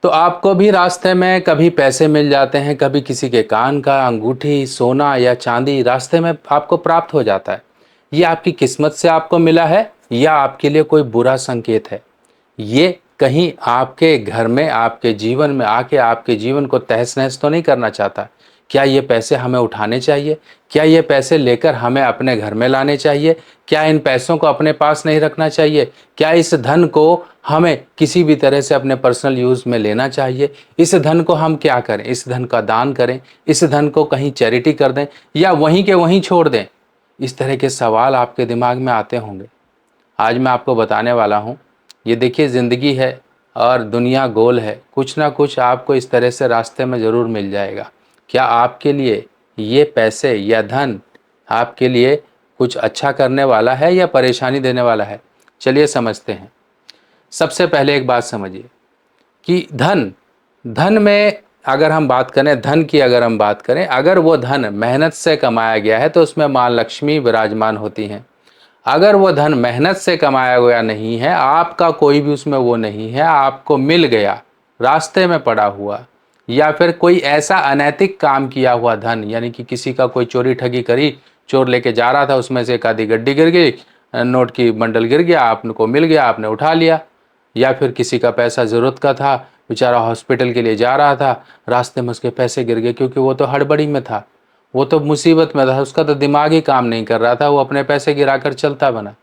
तो आपको भी रास्ते में कभी पैसे मिल जाते हैं, कभी किसी के कान का अंगूठी, सोना या चांदी रास्ते में आपको प्राप्त हो जाता है। ये आपकी किस्मत से आपको मिला है या आपके लिए कोई बुरा संकेत है? ये कहीं आपके घर में, आपके जीवन में आके आपके जीवन को तहस-नहस तो नहीं करना चाहता? क्या ये पैसे हमें उठाने चाहिए? क्या ये पैसे लेकर हमें अपने घर में लाने चाहिए? क्या इन पैसों को अपने पास नहीं रखना चाहिए? क्या इस धन को हमें किसी भी तरह से अपने पर्सनल यूज़ में लेना चाहिए? इस धन को हम क्या करें? इस धन का दान करें? इस धन को कहीं चैरिटी कर दें या वहीं के वहीं छोड़ दें? इस तरह के सवाल आपके दिमाग में आते होंगे। आज मैं आपको बताने वाला हूँ, ये देखिए ज़िंदगी है और दुनिया गोल है, कुछ ना कुछ आपको इस तरह से रास्ते में ज़रूर मिल जाएगा। क्या आपके लिए ये पैसे या धन आपके लिए कुछ अच्छा करने वाला है या परेशानी देने वाला है? चलिए समझते हैं। सबसे पहले एक बात समझिए कि धन, धन में अगर हम बात करें, धन की अगर हम बात करें, अगर वो धन मेहनत से कमाया गया है तो उसमें माँ लक्ष्मी विराजमान होती हैं। अगर वो धन मेहनत से कमाया गया नहीं है, आपका कोई भी उसमें वो नहीं है, आपको मिल गया रास्ते में पड़ा हुआ, या फिर कोई ऐसा अनैतिक काम किया हुआ धन, यानी कि किसी का कोई चोरी ठगी करी, चोर लेके जा रहा था, उसमें से एक आधी गड्डी गिर गई, नोट की बंडल गिर गया, आपको मिल गया, आपने उठा लिया। या फिर किसी का पैसा ज़रूरत का था, बेचारा हॉस्पिटल के लिए जा रहा था, रास्ते में उसके पैसे गिर गए क्योंकि वो तो हड़बड़ी में था, वो तो मुसीबत में था, उसका तो दिमाग ही काम नहीं कर रहा था, वो अपने पैसे गिराकर चलता बना।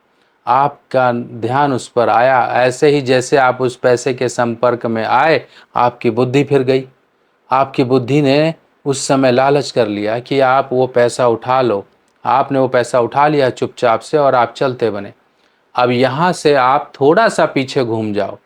आपका ध्यान उस पर आया, ऐसे ही जैसे आप उस पैसे के संपर्क में आए, आपकी बुद्धि फिर गई। आपकी बुद्धि ने उस समय लालच कर लिया कि आप वो पैसा उठा लो। आपने वो पैसा उठा लिया चुपचाप से और आप चलते बने। अब यहाँ से आप थोड़ा-सा पीछे घूम जाओ,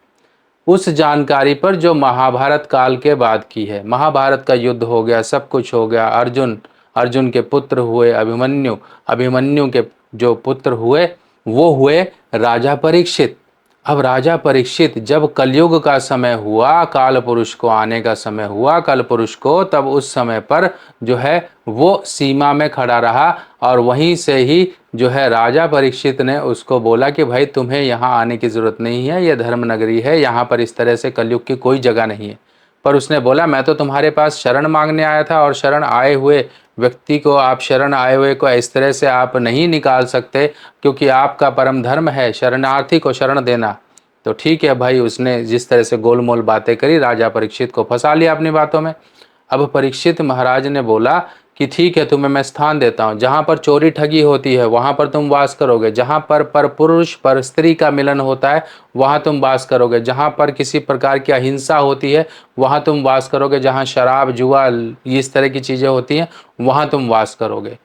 उस जानकारी पर जो महाभारत काल के बाद की है। महाभारत का युद्ध हो गया, सब कुछ हो गया, अर्जुन, अर्जुन के पुत्र हुए अभिमन्यु, अभिमन्यु के जो पुत्र हुए वो हुए राजा परीक्षित। अब राजा परीक्षित जब कलयुग का समय हुआ, काल पुरुष को आने का समय हुआ, कल पुरुष को, तब उस समय पर जो है वो सीमा में खड़ा रहा और वहीं से ही जो है राजा परीक्षित ने उसको बोला कि भाई तुम्हें यहाँ आने की ज़रूरत नहीं है, ये धर्म नगरी है, यहाँ पर इस तरह से कलयुग की कोई जगह नहीं है। पर उसने बोला मैं तो तुम्हारे पास शरण मांगने आया था और शरण आए हुए व्यक्ति को, आप शरण आए हुए को इस तरह से आप नहीं निकाल सकते, क्योंकि आपका परम धर्म है शरणार्थी को शरण देना। तो ठीक है भाई, उसने जिस तरह से गोलमोल बातें करी, राजा परीक्षित को फंसा लिया अपनी बातों में। अब परीक्षित महाराज ने बोला कि ठीक है, तुम्हें मैं स्थान देता हूँ, जहाँ पर चोरी ठगी होती है वहाँ पर तुम वास करोगे, जहाँ पर पुरुष पर स्त्री का मिलन होता है वहाँ तुम वास करोगे, जहाँ पर किसी प्रकार की अहिंसा होती है वहाँ तुम वास करोगे, जहाँ शराब जुआ इस तरह की चीज़ें होती हैं वहाँ तुम वास करोगे।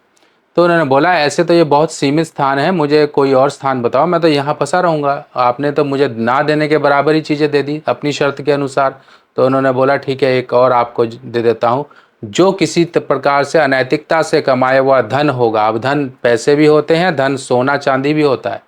तो उन्होंने बोला ऐसे तो ये बहुत सीमित स्थान है, मुझे कोई और स्थान बताओ, मैं तो यहाँ फंसा रहूँगा, आपने तो मुझे ना देने के बराबर ही चीज़ें दे दी अपनी शर्त के अनुसार। तो उन्होंने बोला ठीक है, एक और आपको दे देता हूँ, जो किसी प्रकार से अनैतिकता से कमाया हुआ धन होगा। अब धन पैसे भी होते हैं, धन सोना चांदी भी होता है,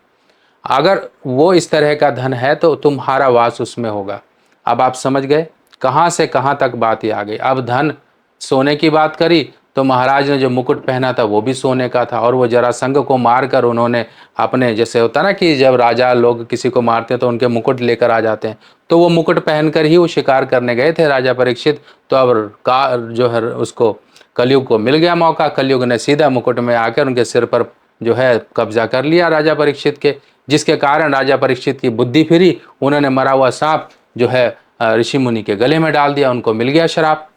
अगर वो इस तरह का धन है तो तुम्हारा वास उसमें होगा। अब आप समझ गए कहाँ से कहाँ तक बात ही आ गई। अब धन, सोने की बात करी तो महाराज ने जो मुकुट पहना था वो भी सोने का था, और वो जरासंध को मारकर उन्होंने अपने, जैसे होता ना कि जब राजा लोग किसी को मारते हैं तो उनके मुकुट लेकर आ जाते हैं, तो वो मुकुट पहनकर ही वो शिकार करने गए थे राजा परीक्षित। तो अब का जो है उसको कलयुग को मिल गया मौका, कलयुग ने सीधा मुकुट में आकर उनके सिर पर जो है कब्जा कर लिया राजा परीक्षित के, जिसके कारण राजा परीक्षित की बुद्धि फिरी, उन्होंने मरा हुआ सांप जो है ऋषि मुनि के गले में डाल दिया, उनको मिल गया शराब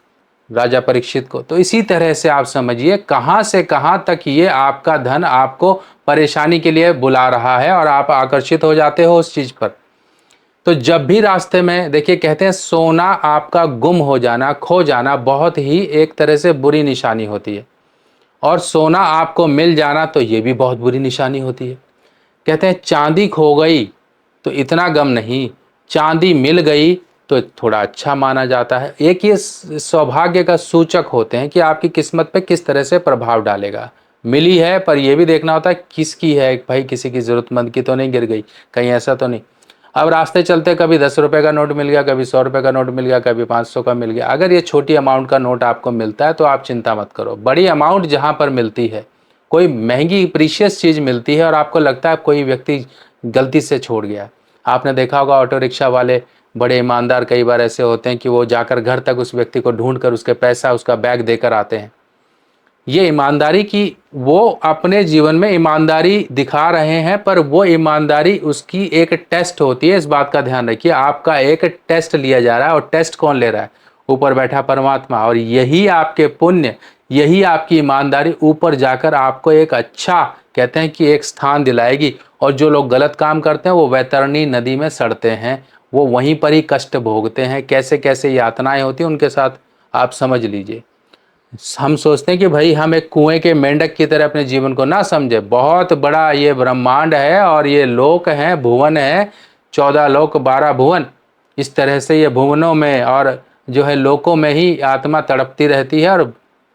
राजा परीक्षित को। तो इसी तरह से आप समझिए कहाँ से कहाँ तक ये आपका धन आपको परेशानी के लिए बुला रहा है और आप आकर्षित हो जाते हो उस चीज पर। तो जब भी रास्ते में देखिए, कहते हैं सोना आपका गुम हो जाना, खो जाना बहुत ही एक तरह से बुरी निशानी होती है, और सोना आपको मिल जाना तो ये भी बहुत बुरी निशानी होती है। कहते हैं चांदी खो गई तो इतना गम नहीं, चांदी मिल गई तो थोड़ा अच्छा माना जाता है। एक ये सौभाग्य का सूचक होते हैं कि आपकी किस्मत पे किस तरह से प्रभाव डालेगा। मिली है पर यह भी देखना होता है किसकी है, भाई किसी की ज़रूरतमंद की तो नहीं गिर गई, कहीं ऐसा तो नहीं। अब रास्ते चलते कभी 10 रुपये का नोट मिल गया, कभी 100 रुपये का नोट मिल गया, कभी 500 का मिल गया। अगर ये छोटी अमाउंट का नोट आपको मिलता है तो आप चिंता मत करो। बड़ी अमाउंट जहाँ पर मिलती है, कोई महंगी प्रीशियस चीज़ मिलती है और आपको लगता है कोई व्यक्ति गलती से छोड़ गया। आपने देखा होगा ऑटो रिक्शा वाले बड़े ईमानदार कई बार ऐसे होते हैं कि वो जाकर घर तक उस व्यक्ति को ढूंढ कर उसके पैसा, उसका बैग देकर आते हैं। ये ईमानदारी की, वो अपने जीवन में ईमानदारी दिखा रहे हैं, पर वो ईमानदारी उसकी एक टेस्ट होती है। इस बात का ध्यान रखिए, आपका एक टेस्ट लिया जा रहा है, और टेस्ट कौन ले रहा है? ऊपर बैठा परमात्मा। और यही आपके पुण्य, यही आपकी ईमानदारी ऊपर जाकर आपको एक अच्छा, कहते हैं कि एक स्थान दिलाएगी। और जो लोग गलत काम करते हैं वो वैतरणी नदी में सड़ते हैं, वो वहीं पर ही कष्ट भोगते हैं। कैसे कैसे यातनाएं होती हैं उनके साथ, आप समझ लीजिए। हम सोचते हैं कि भाई हम एक कुएं के मेंढक की तरह अपने जीवन को ना समझे। बहुत बड़ा ये ब्रह्मांड है, और ये लोक हैं, भुवन है, 14 लोक 12 भुवन। इस तरह से ये भुवनों में और जो है लोकों में ही आत्मा तड़पती रहती है और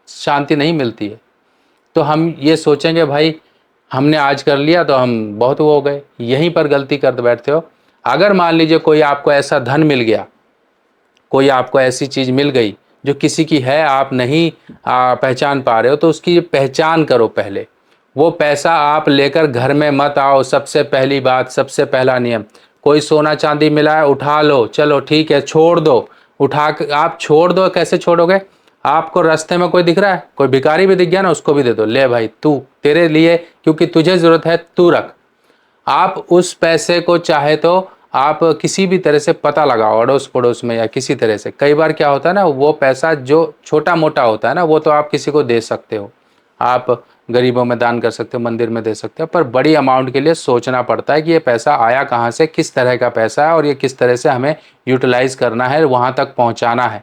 शांति नहीं मिलती है। तो हम ये सोचेंगे भाई हमने आज कर लिया तो हम बहुत वो हो गए, यहीं पर गलती कर बैठते हो। अगर मान लीजिए कोई आपको ऐसा धन मिल गया, कोई आपको ऐसी चीज मिल गई जो किसी की है, आप नहीं पहचान पा रहे हो, तो उसकी पहचान करो पहले। वो पैसा आप लेकर घर में मत आओ। सबसे पहली बात, सबसे पहला नियम, कोई सोना चांदी मिला है उठा लो, चलो ठीक है, छोड़ दो। उठा के आप छोड़ दो। कैसे छोड़ोगे? आपको रास्ते में कोई दिख रहा है, कोई भिखारी भी दिख गया ना, उसको भी दे दो, ले भाई तू, तेरे लिए, क्योंकि तुझे जरूरत है, तू रख। आप उस पैसे को चाहे तो आप किसी भी तरह से पता लगाओ, अड़ोस पड़ोस में या किसी तरह से। कई बार क्या होता है ना, वो पैसा जो छोटा मोटा होता है ना, वो तो आप किसी को दे सकते हो, आप गरीबों में दान कर सकते हो, मंदिर में दे सकते हो। पर बड़ी अमाउंट के लिए सोचना पड़ता है कि ये पैसा आया कहाँ से, किस तरह का पैसा है, और ये किस तरह से हमें यूटिलाइज करना है, वहाँ तक पहुँचाना है।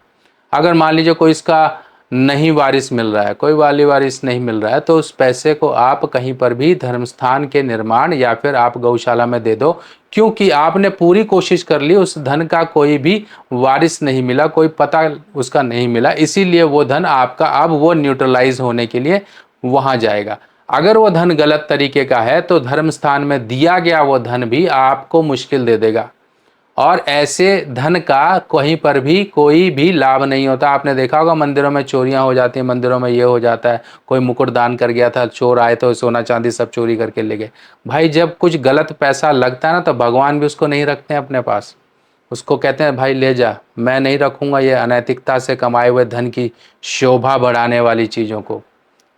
अगर मान लीजिए कोई इसका नहीं वारिस मिल रहा है, कोई वाली वारिस नहीं मिल रहा है, तो उस पैसे को आप कहीं पर भी धर्म स्थान के निर्माण या फिर आप गौशाला में दे दो। क्योंकि आपने पूरी कोशिश कर ली, उस धन का कोई भी वारिस नहीं मिला, कोई पता उसका नहीं मिला, इसीलिए वो धन आपका अब वो न्यूट्रलाइज होने के लिए वहाँ जाएगा। अगर वो धन गलत तरीके का है तो धर्म स्थान में दिया गया वो धन भी आपको मुश्किल दे देगा। और ऐसे धन का कहीं पर भी कोई भी लाभ नहीं होता। आपने देखा होगा मंदिरों में चोरियां हो जाती हैं, मंदिरों में ये हो जाता है, कोई मुकुट दान कर गया था, चोर आए तो सोना चांदी सब चोरी करके ले गए। भाई जब कुछ गलत पैसा लगता है ना, तो भगवान भी उसको नहीं रखते हैं अपने पास, उसको कहते हैं भाई ले जा, मैं नहीं रखूंगा ये अनैतिकता से कमाए हुए धन की शोभा बढ़ाने वाली चीज़ों को,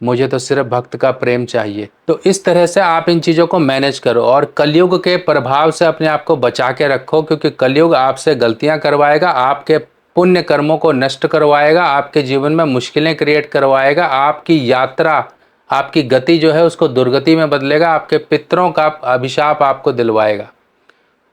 मुझे तो सिर्फ भक्त का प्रेम चाहिए। तो इस तरह से आप इन चीज़ों को मैनेज करो, और कलयुग के प्रभाव से अपने आप को बचा के रखो, क्योंकि कलयुग आपसे गलतियां करवाएगा, आपके पुण्य कर्मों को नष्ट करवाएगा, आपके जीवन में मुश्किलें क्रिएट करवाएगा, आपकी यात्रा, आपकी गति जो है उसको दुर्गति में बदलेगा, आपके पितरों का अभिशाप आपको दिलवाएगा।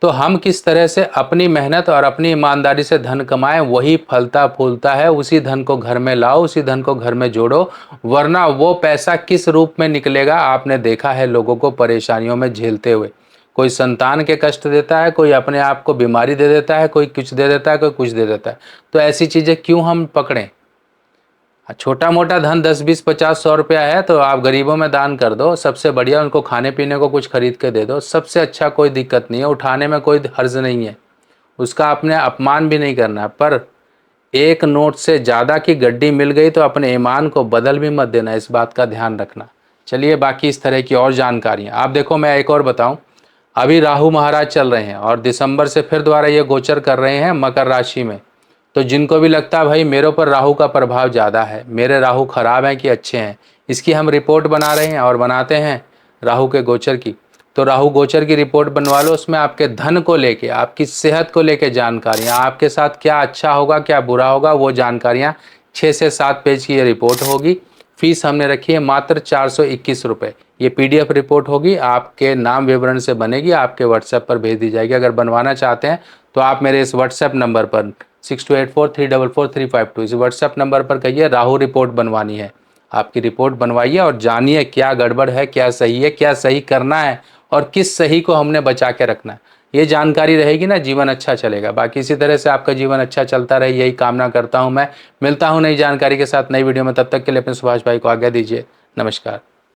तो हम किस तरह से अपनी मेहनत और अपनी ईमानदारी से धन कमाएं, वही फलता फूलता है। उसी धन को घर में लाओ, उसी धन को घर में जोड़ो, वरना वो पैसा किस रूप में निकलेगा आपने देखा है लोगों को परेशानियों में झेलते हुए। कोई संतान के कष्ट देता है, कोई अपने आप को बीमारी दे देता है, कोई कुछ दे देता है, कोई कुछ दे देता है। तो ऐसी चीज़ें क्यों हम पकड़ें? छोटा मोटा धन 10 20 50 100 रुपया है तो आप गरीबों में दान कर दो, सबसे बढ़िया उनको खाने पीने को कुछ खरीद के दे दो, सबसे अच्छा, कोई दिक्कत नहीं है, उठाने में कोई हर्ज नहीं है, उसका आपने अपमान भी नहीं करना। पर एक नोट से ज़्यादा की गड्डी मिल गई तो अपने ईमान को बदल भी मत देना, इस बात का ध्यान रखना। चलिए बाकी इस तरह की और जानकारियाँ आप देखो। मैं एक और बताऊँ, अभी राहु महाराज चल रहे हैं और दिसंबर से फिर दोबारा ये गोचर कर रहे हैं मकर राशि में। तो जिनको भी लगता है भाई मेरे ऊपर राहु का प्रभाव ज़्यादा है, मेरे राहु खराब हैं कि अच्छे हैं, इसकी हम रिपोर्ट बना रहे हैं और बनाते हैं राहु के गोचर की। तो राहु गोचर की रिपोर्ट बनवा लो, उसमें आपके धन को लेके, आपकी सेहत को लेके जानकारियाँ, आपके साथ क्या अच्छा होगा क्या बुरा होगा वो जानकारियाँ, 6 से 7 पेज की ये रिपोर्ट होगी। फीस हमने रखी है मात्र 421 रुपये। ये PDF रिपोर्ट होगी, आपके नाम विवरण से बनेगी, आपके व्हाट्सएप पर भेज दी जाएगी। अगर बनवाना चाहते हैं तो आप मेरे इस व्हाट्सएप नंबर पर 6284344352 इस व्हाट्सएप नंबर पर कहिए राहु रिपोर्ट बनवानी है। आपकी रिपोर्ट बनवाइए और जानिए क्या गड़बड़ है, क्या सही है, क्या सही करना है और किस सही को हमने बचा के रखना है। ये जानकारी रहेगी ना, जीवन अच्छा चलेगा। बाकी इसी तरह से आपका जीवन अच्छा चलता रहे, यही कामना करता हूँ मैं। मिलता हूँ नई जानकारी के साथ नई वीडियो में, तब तक के लिए अपने सुभाष भाई को आज्ञा दीजिए। नमस्कार।